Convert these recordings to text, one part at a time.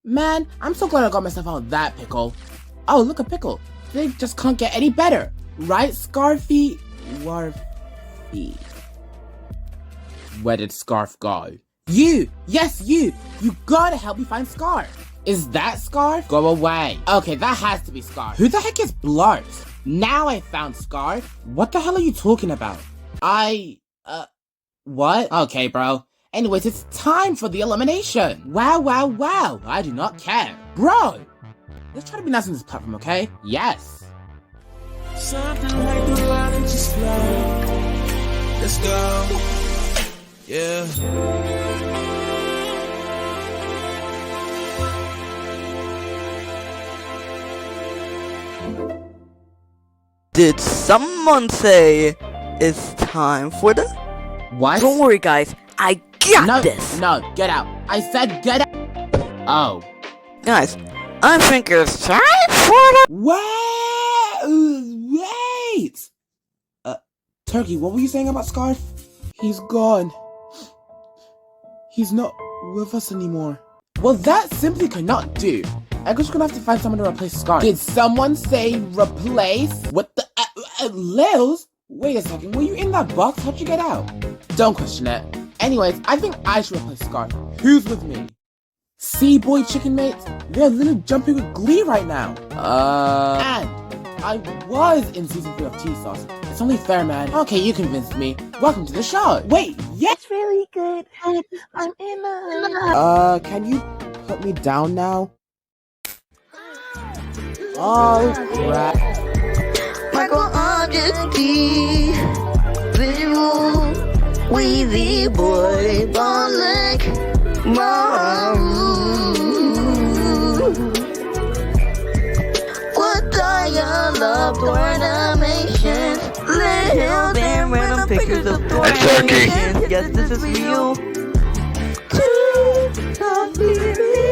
Man, I'm so glad I got myself out of that pickle. Oh, look, a pickle. They just can't get any better. Right, Scarfy? Warfy. Where did Scarf go? You! Yes, you! You gotta help me find Scarf. Is that Scarf? Go away. Okay, that has to be Scarf. Who the heck is Blart? Now I found Scarf. What the hell are you talking about? What? Okay, bro. Anyways, it's time for the elimination. Wow, wow, wow. I do not care. Bro! Let's try to be nice on this platform, okay? Yes. Something like the water just flow. Let's go. Yeah. Did someone say it's time for the? What? Don't worry, guys. I got this. No, get out. I said get out. Oh. Guys, I think it's time for the. Wait! Turkey, what were you saying about Scarf? He's gone. He's not with us anymore. Well, that simply cannot do. I guess we're gonna have to find someone to replace Scarf. Did someone say replace? What the? Lils? Wait a second, were you in that box? How'd you get out? Don't question it. Anyways, I think I should replace Scarf. Who's with me? Sea-boy chicken mates? They're literally jumping with glee right now. And I was in season 3 of TSOS. It's only fair, man. Okay, you convinced me. Welcome to the show. Wait, yeah. It's really good. I'm in a... Can you put me down now? Oh, crap. Michael Objecty, visual, weezy boy, ballin', what dial of animations, little and random pictures of animations. Yes, this is real.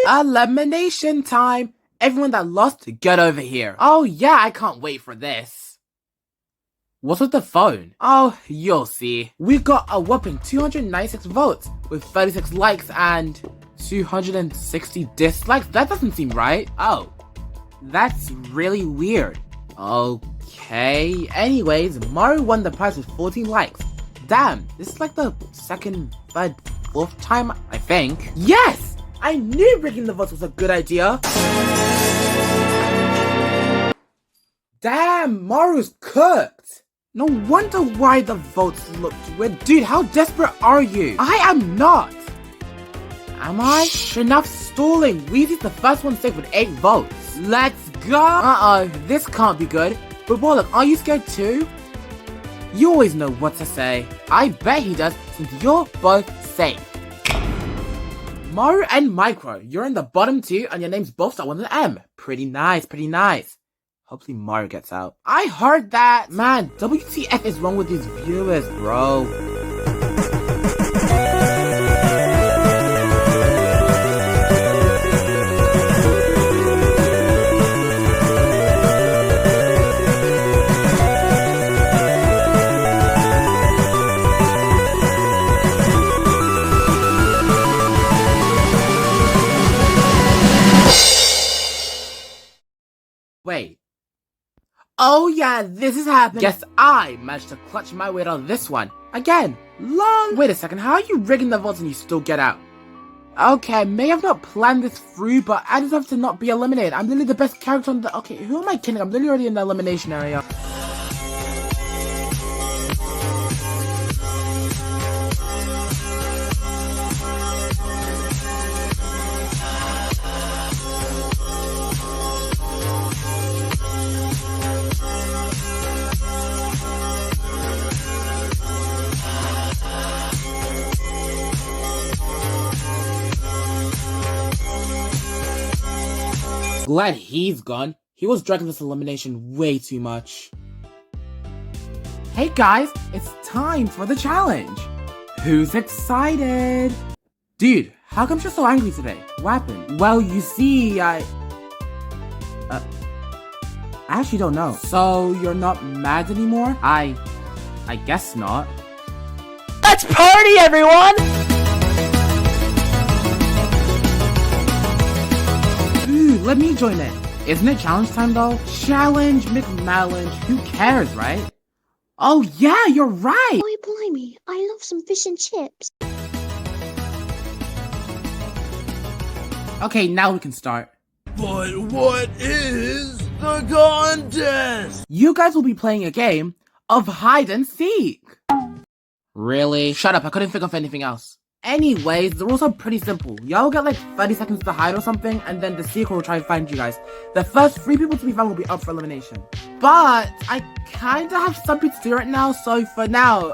Elimination time. Everyone that lost, get over here. Oh yeah, I can't wait for this. What's with the phone? Oh, you'll see. We got a whopping 296 votes with 36 likes and 260 dislikes. That doesn't seem right. Oh, that's really weird. Okay. Anyways, Mario won the prize with 14 likes. Damn, this is like the second, third, fourth time, I think. Yes! I knew breaking the votes was a good idea. Damn, Mario's cooked. No wonder why the votes looked weird. Dude, how desperate are you? I am not. Am I? Enough stalling. Weezy's the first one safe with 8 votes. Let's go. This can't be good. But Warlock, are you scared too? You always know what to say. I bet he does, since you're both safe. Mario and Micro, you're in the bottom 2 and your names both start with an M. Pretty nice, pretty nice. Hopefully Mario gets out. I heard that! Man, WTF is wrong with these viewers, bro? Wait. Oh yeah, this is happening. Guess I managed to clutch my way out of this one. Again, long. Wait a second, how are you rigging the votes and you still get out? Okay, I may have not planned this through, but I deserve to not be eliminated. I'm literally the best character on the... Okay, who am I kidding? I'm literally already in the elimination area. Glad he's gone. He was dragging this elimination way too much. Hey guys, it's time for the challenge. Who's excited? Dude, how come you're so angry today? What happened? Well, you see, I actually don't know. So, you're not mad anymore? I guess not. Let's party, everyone! let me join in. Isn't it challenge time though? Challenge McMallenge, who cares, right? Oh yeah, you're right! Boy, blimey, I love some fish and chips. Okay, now we can start. But what is the contest? You guys will be playing a game of hide and seek. Really? Shut up, I couldn't think of anything else. Anyways, the rules are pretty simple. Y'all get like 30 seconds to hide or something, and then the seeker will try and find you guys. The first 3 people to be found will be up for elimination. But I kinda have something to do right now, so for now,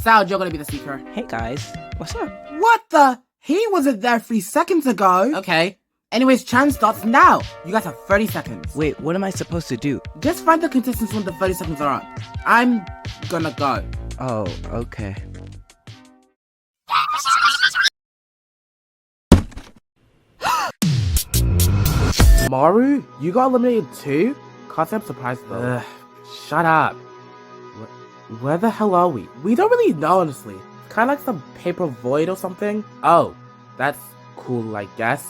Sal, you're gonna be the seeker. Hey guys, what's up? What the? He wasn't there 3 seconds ago. Okay. Anyways, challenge starts now. You guys have 30 seconds. Wait, what am I supposed to do? Just find the contestants when the 30 seconds are up. I'm gonna go. Oh, okay. Maru, you got eliminated too? Can't say I'm surprised though. Shut up. Where the hell are we? We don't really know, honestly. It's kind of like some paper void or something. Oh, that's cool, I guess.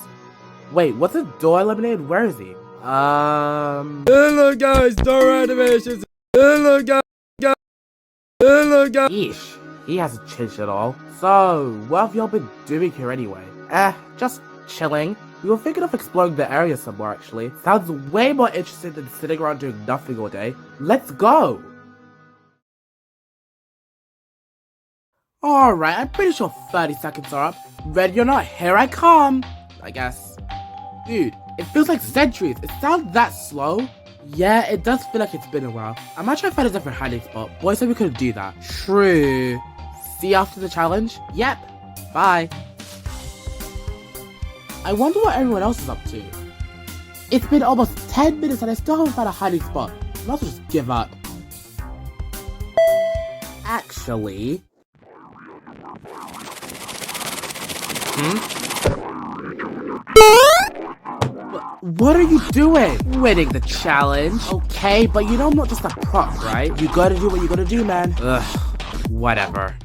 Wait, what's the door eliminated? Where is he? Hello guys, door animations. Hello guys. Hello guys. Yeesh, he hasn't changed at all. So, what have y'all been doing here anyway? Just chilling. We were thinking of exploring the area somewhere actually. Sounds way more interesting than sitting around doing nothing all day. Let's go! Alright, I'm pretty sure 30 seconds are up. Ready or not, here I come! I guess. Dude, it feels like centuries. It sounds that slow. Yeah, it does feel like it's been a while. I might try to find a different hiding spot. Boy said we couldn't do that. True. See you after the challenge? Yep. Bye. I wonder what everyone else is up to. It's been almost 10 minutes and I still haven't found a hiding spot. I might as well just give up. Actually... What are you doing? Winning the challenge. Okay, but you know I'm not just a prop, right? You gotta do what you gotta do, man. Ugh, whatever.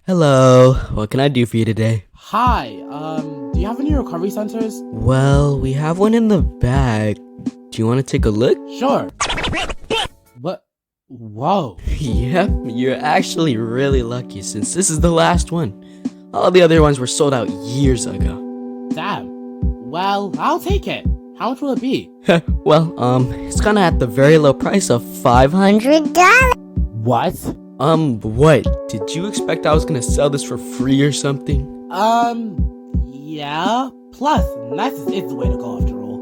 Hello, what can I do for you today? Hi, do you have any recovery centers? Well, we have one in the back. Do you want to take a look? Sure. What? Whoa. Yep, you're actually really lucky since this is the last one. All the other ones were sold out years ago. Damn. Well, I'll take it. How much will it be? Well, it's gonna at the very low price of $500. What? What? Did you expect I was gonna sell this for free or something? Yeah. Plus, nice is the way to go after all.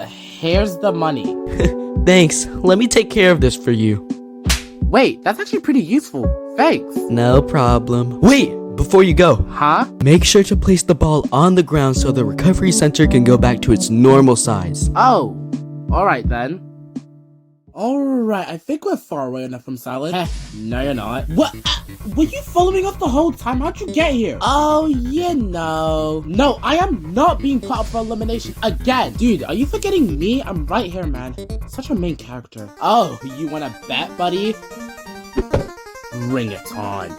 Here's the money. Thanks, let me take care of this for you. Wait, that's actually pretty useful. Thanks. No problem. Wait, before you go, Huh? make sure to place the ball on the ground so the recovery center can go back to its normal size. Oh. Alright then. Alright, I think we're far away enough from Salad. No, you're not. What? Were you following us the whole time? How'd you get here? Oh, you know. No, I am not being put up for elimination again. Dude, are you forgetting me? I'm right here, man. Such a main character. Oh, you wanna bet, buddy? Bring it on.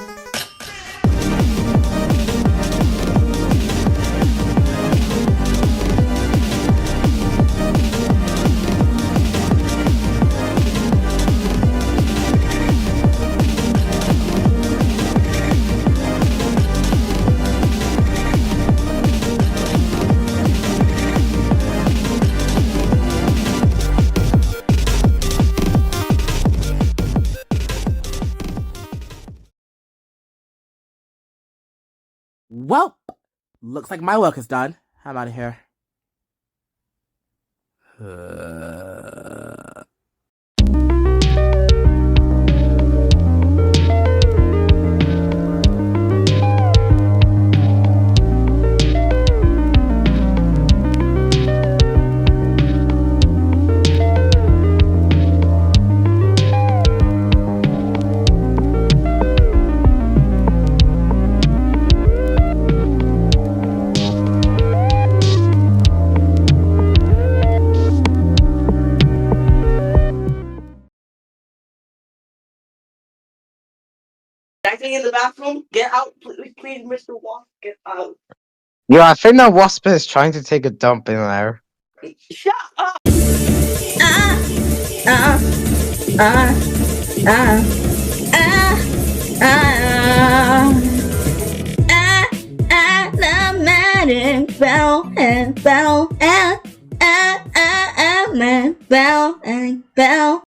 Well, looks like my work is done. I'm out of here. Acting in the bathroom? Get out, please, Mr. Wasp. Get out. Yo, I think that wasp is trying to take a dump in there. Shut up! Bell and bell and bell and bell.